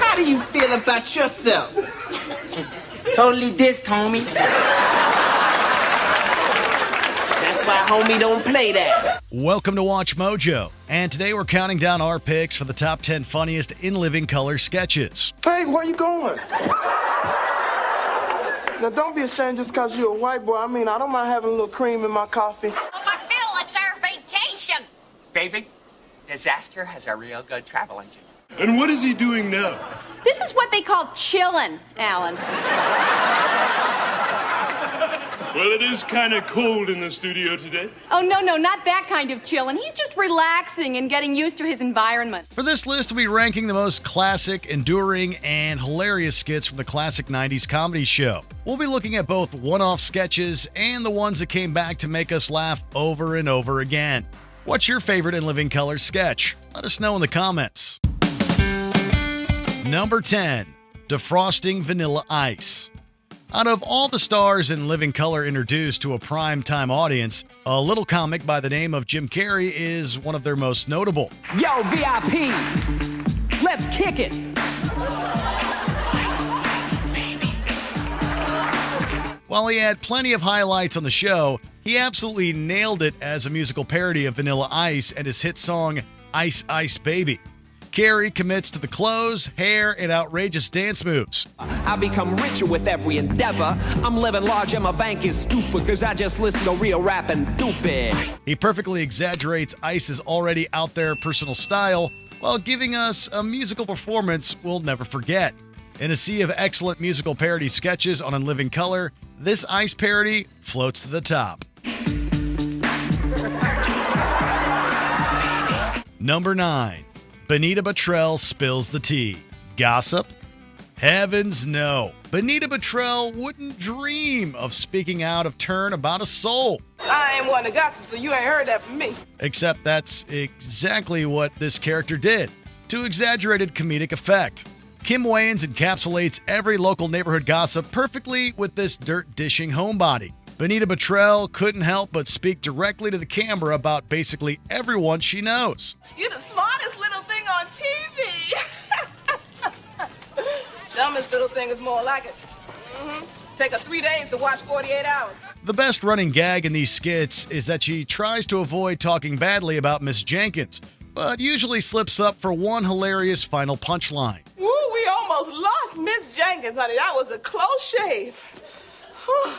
How do you feel about yourself? Totally dissed, homie. That's why homie don't play that. Welcome to Watch Mojo, and today we're counting down our picks for the top 10 funniest in living color sketches. Hey, where you going? Now, don't be ashamed just because you're a white boy. I mean, I don't mind having a little cream in my coffee. Oh, but Phil, it's our vacation. Baby, Disaster has a real good travel agent. And what is he doing now? This is what they call chillin', Alan. Well, it is kind of cold in the studio today. Oh, no, not that kind of chillin'. He's just relaxing and getting used to his environment. For this list, we'll be ranking the most classic, enduring, and hilarious skits from the classic 90s comedy show. We'll be looking at both one-off sketches and the ones that came back to make us laugh over and over again. What's your favorite in living color sketch? Let us know in the comments. Number 10, Defrosting Vanilla Ice. Out of all the stars in living color introduced to a primetime audience, a little comic by the name of Jim Carrey is one of their most notable. Yo, VIP, let's kick it. While he had plenty of highlights on the show, he absolutely nailed it as a musical parody of Vanilla Ice and his hit song, Ice Ice Baby. Carrey commits to the clothes, hair, and outrageous dance moves. I become richer with every endeavor. I'm living large and my bank is stupid because I just listen to real rap and stupid. He perfectly exaggerates Ice's already out there personal style while giving us a musical performance we'll never forget. In a sea of excellent musical parody sketches on In Living Color, this Ice parody floats to the top. Number 9. Benita Bottrell spills the tea. Gossip? Heavens no. Benita Bottrell wouldn't dream of speaking out of turn about a soul. I ain't one to gossip, so you ain't heard that from me. Except that's exactly what this character did, to exaggerated comedic effect. Kim Wayans encapsulates every local neighborhood gossip perfectly with this dirt-dishing homebody. Benita Bottrell couldn't help but speak directly to the camera about basically everyone she knows. You're the smartest little thing on TV. Dumbest little thing is more like it. Take her 3 days to watch 48 hours. The best running gag in these skits is that she tries to avoid talking badly about Miss Jenkins, but usually slips up for one hilarious final punchline. Woo, we almost lost Miss Jenkins, honey. That was a close shave. Whew.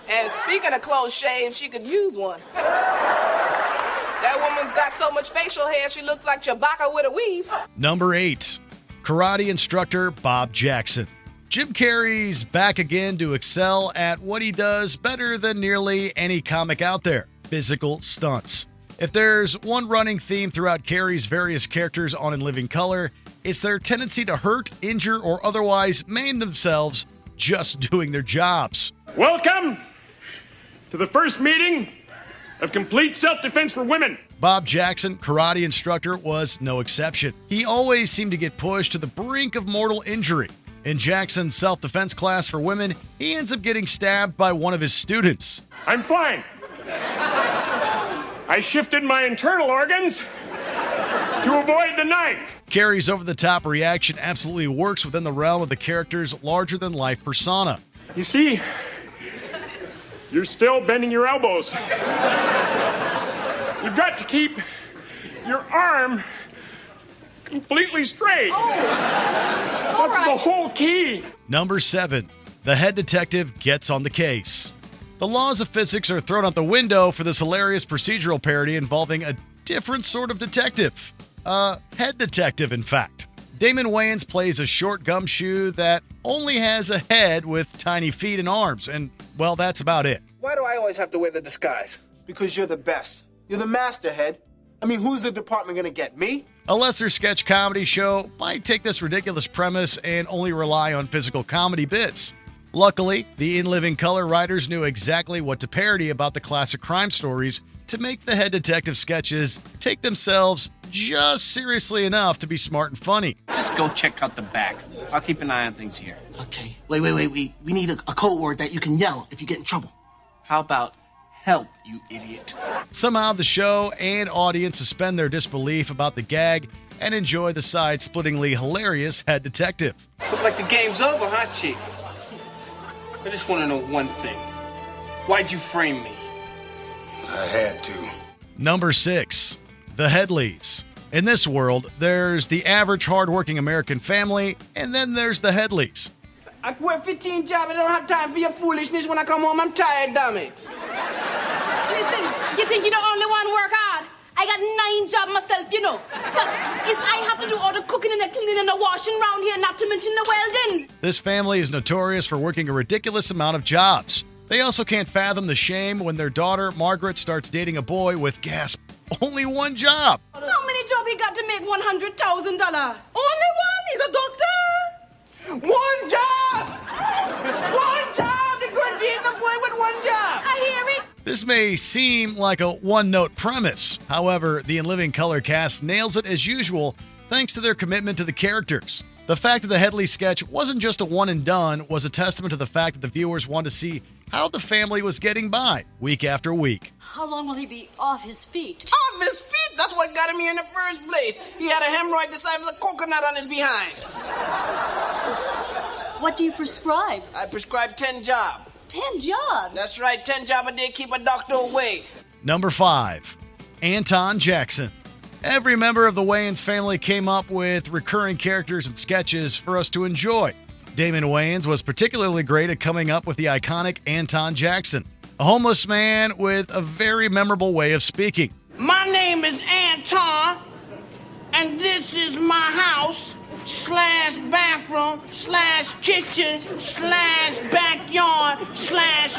And speaking of close shaves, she could use one. That woman's got so much facial hair, she looks like Chewbacca with a weave. Number 8, Karate Instructor Bob Jackson. Jim Carrey's back again to excel at what he does better than nearly any comic out there: physical stunts. If there's one running theme throughout Carrey's various characters on In Living Color, it's their tendency to hurt, injure, or otherwise maim themselves just doing their jobs. Welcome to the first meeting of complete self-defense for women. Bob Jackson, karate instructor, was no exception. He always seemed to get pushed to the brink of mortal injury. In Jackson's self-defense class for women, he ends up getting stabbed by one of his students. I'm fine. I shifted my internal organs to avoid the knife. Carrey's over-the-top reaction absolutely works within the realm of the character's larger-than-life persona. You see, you're still bending your elbows. You've got to keep your arm completely straight. That's the whole key. Number 7, the head detective gets on the case. The laws of physics are thrown out the window for this hilarious procedural parody involving a different sort of detective. A head detective, in fact. Damon Wayans plays a short gumshoe that only has a head with tiny feet and arms, and, well, that's about it. Why do I always have to wear the disguise? Because you're the best. You're the masterhead. I mean, who's the department gonna get, me? A lesser sketch comedy show might take this ridiculous premise and only rely on physical comedy bits. Luckily, the In Living Color writers knew exactly what to parody about the classic crime stories to make the head detective sketches take themselves just seriously enough to be smart and funny. Just go check out the back. I'll keep an eye on things here. Okay, wait. We need a code word that you can yell if you get in trouble. How about help, you idiot? Somehow the show and audience suspend their disbelief about the gag and enjoy the side-splittingly hilarious head detective. Look like the game's over, huh, Chief? I just want to know one thing. Why'd you frame me? I had to. Number 6, the Headleys. In this world, there's the average hardworking American family, and then there's the Headleys. I work 15 jobs. I don't have time for your foolishness. When I come home, I'm tired, damn it. Listen, you think you're the only one work hard? I got 9 jobs myself, you know. Plus, I have to do all the cooking and the cleaning and the washing around here, not to mention the welding. This family is notorious for working a ridiculous amount of jobs. They also can't fathom the shame when their daughter, Margaret, starts dating a boy with, gasp, only one job. How many jobs he got to make $100,000? Only one? He's a doctor? One job! One job! They're going to get the boy with one job! I hear it. This may seem like a one-note premise. However, the In Living Color cast nails it as usual thanks to their commitment to the characters. The fact that the Headley sketch wasn't just a one and done was a testament to the fact that the viewers wanted to see how the family was getting by week after week. How long will he be off his feet? Off his feet? That's what got him here in the first place. He had a hemorrhoid the size of a coconut on his behind. What do you prescribe? I prescribe 10 jobs. 10 jobs? That's right, 10 jobs a day keep a doctor away. Number 5, Anton Jackson. Every member of the Wayans family came up with recurring characters and sketches for us to enjoy. Damon Wayans was particularly great at coming up with the iconic Anton Jackson, a homeless man with a very memorable way of speaking. My name is Anton, and this is my house / bathroom / kitchen / backyard /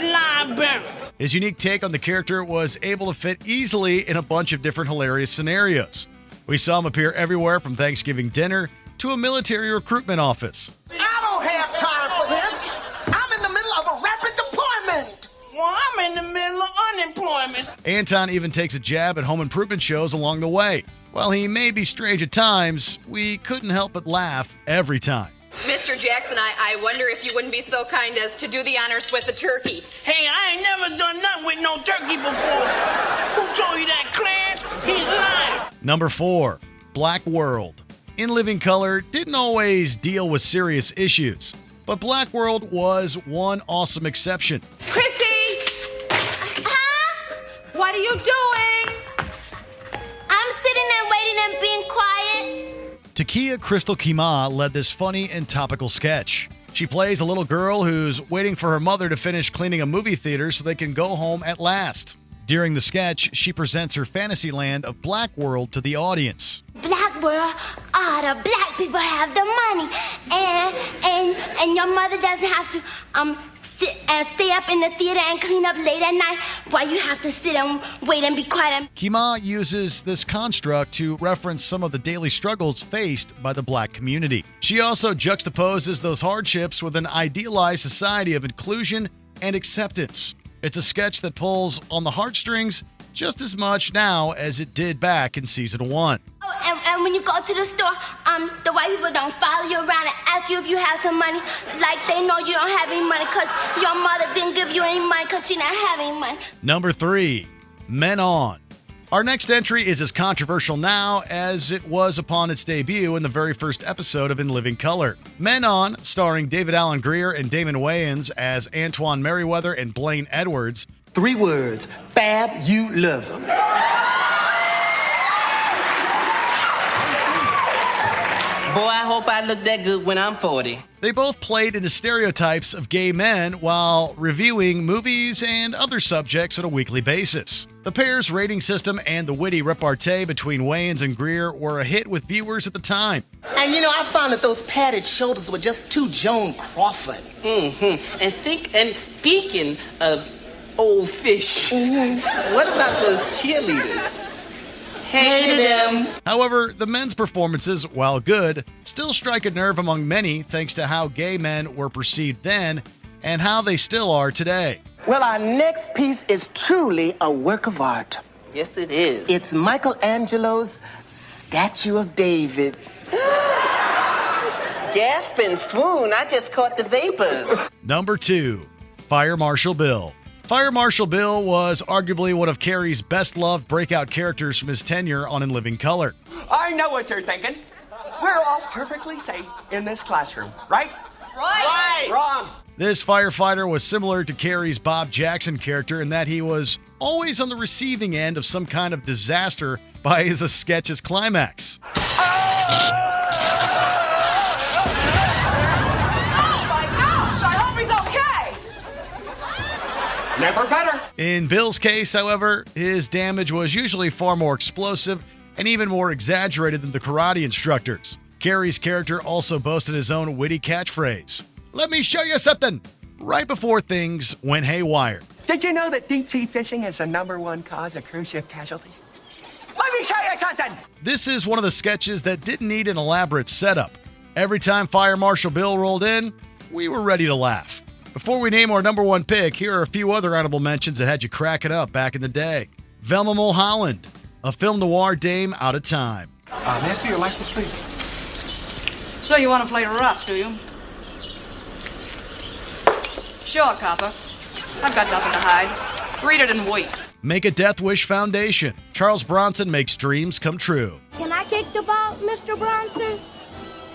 library. His unique take on the character was able to fit easily in a bunch of different hilarious scenarios. We saw him appear everywhere from Thanksgiving dinner to a military recruitment office. I don't have time for this. I'm in the middle of a rapid deployment. Well, I'm in the middle of unemployment. Anton even takes a jab at home improvement shows along the way. While he may be strange at times, we couldn't help but laugh every time. Mr. Jackson, I wonder if you wouldn't be so kind as to do the honors with the turkey. Hey, I ain't never done nothing with no turkey before. Who told you that, Clarence? He's lying. Number 4, Black World. In Living Color didn't always deal with serious issues, but Black World was one awesome exception. Chrissy! Huh? What are you doing? I'm sitting there waiting and being quiet. Takia Crystal Kima led this funny and topical sketch. She plays a little girl who's waiting for her mother to finish cleaning a movie theater so they can go home at last. During the sketch, she presents her fantasy land of Black World to the audience. Black world, all the black people have the money, and your mother doesn't have to sit and stay up in the theater and clean up late at night while you have to sit and wait and be quiet. Kima uses this construct to reference some of the daily struggles faced by the black community. She also juxtaposes those hardships with an idealized society of inclusion and acceptance. It's a sketch that pulls on the heartstrings just as much now as it did back in season 1. Oh, and when you go to the store, the white people don't follow you around and ask you if you have some money, like they know you don't have any money because your mother didn't give you any money because she didn't have any money. Number 3, Men On. Our next entry is as controversial now as it was upon its debut in the very first episode of In Living Color. Men On, starring David Alan Grier and Damon Wayans as Antoine Merriweather and Blaine Edwards. 3 words, fabulism. Boy, I hope I look that good when I'm 40. They both played into stereotypes of gay men while reviewing movies and other subjects on a weekly basis. The pair's rating system and the witty repartee between Wayans and Grier were a hit with viewers at the time. And I found that those padded shoulders were just too Joan Crawford. Mm-hmm. And speaking of old fish, what about those cheerleaders? Hated them. However, the men's performances, while good, still strike a nerve among many thanks to how gay men were perceived then and how they still are today. Well, our next piece is truly a work of art. Yes, it is. It's Michelangelo's Statue of David. Gasp and swoon, I just caught the vapors. Number 2, Fire Marshal Bill. Fire Marshal Bill was arguably one of Carrey's best-loved breakout characters from his tenure on In Living Color. I know what you're thinking. We're all perfectly safe in this classroom, right? Right. Wrong. This firefighter was similar to Carrey's Bob Jackson character in that he was always on the receiving end of some kind of disaster by the sketch's climax. Oh my gosh, I hope he's okay. Never better. In Bill's case, however, his damage was usually far more explosive and even more exaggerated than the Karate Instructor's. Carrey's character also boasted his own witty catchphrase, "Let me show you something," right before things went haywire. Did you know that deep-sea fishing is the #1 cause of cruise ship casualties? Let me show you something. This is one of the sketches that didn't need an elaborate setup. Every time Fire Marshal Bill rolled in, we were ready to laugh. Before we name our #1 pick, here are a few other honorable mentions that had you cracking up back in the day. Velma Mulholland, a film noir dame out of time. May I see your license, please? So you want to play rough, do you? Sure, copper. I've got nothing to hide. Read it and wait. Make a Death Wish Foundation. Charles Bronson makes dreams come true. Can I kick the ball, Mr. Bronson?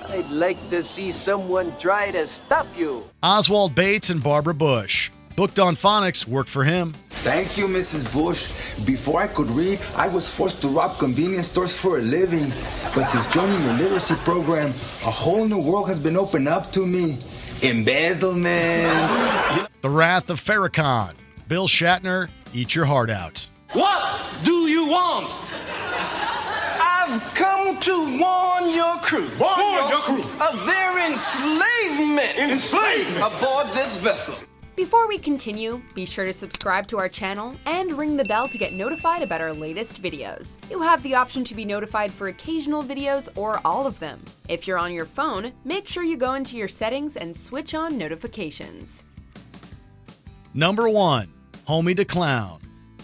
I'd like to see someone try to stop you. Oswald Bates and Barbara Bush. Booked on Phonics worked for him. Thank you, Mrs. Bush. Before I could read, I was forced to rob convenience stores for a living. But since joining your literacy program, a whole new world has been opened up to me. Embezzlement. The Wrath of Farrakhan. Bill Shatner, eat your heart out. What do you want? I've come to warn your crew. Warn your crew. Of their enslavement. Aboard this vessel. Before we continue, be sure to subscribe to our channel and ring the bell to get notified about our latest videos. You have the option to be notified for occasional videos or all of them. If you're on your phone, make sure you go into your settings and switch on notifications. #1, Homie the Clown.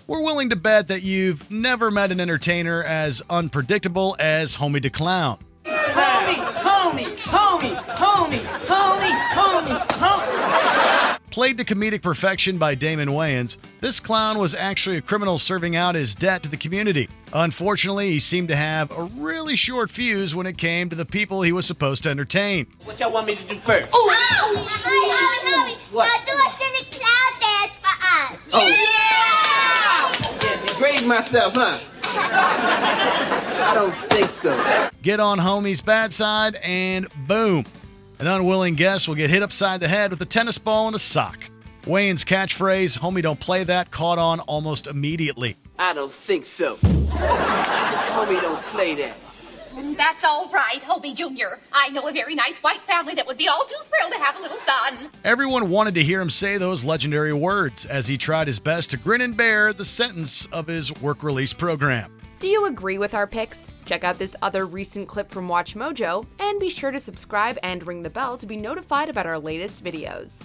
We're willing to bet that you've never met an entertainer as unpredictable as Homie the Clown. Homie, homie, homie, homie, homie, homie, homie. Played to comedic perfection by Damon Wayans, this clown was actually a criminal serving out his debt to the community. Unfortunately, he seemed to have a really short fuse when it came to the people he was supposed to entertain. What y'all want me to do first? Oh, homie. What? Now do a silly clown dance for us. Oh. Yeah, degrade myself, huh? I don't think so. Get on Homie's bad side and boom. An unwilling guest will get hit upside the head with a tennis ball and a sock. Wayne's catchphrase, "Homie, don't play that," caught on almost immediately. I don't think so. Homie, don't play that. That's all right, Hobie Jr. I know a very nice white family that would be all too thrilled to have a little son. Everyone wanted to hear him say those legendary words as he tried his best to grin and bear the sentence of his work release program. Do you agree with our picks? Check out this other recent clip from WatchMojo and be sure to subscribe and ring the bell to be notified about our latest videos.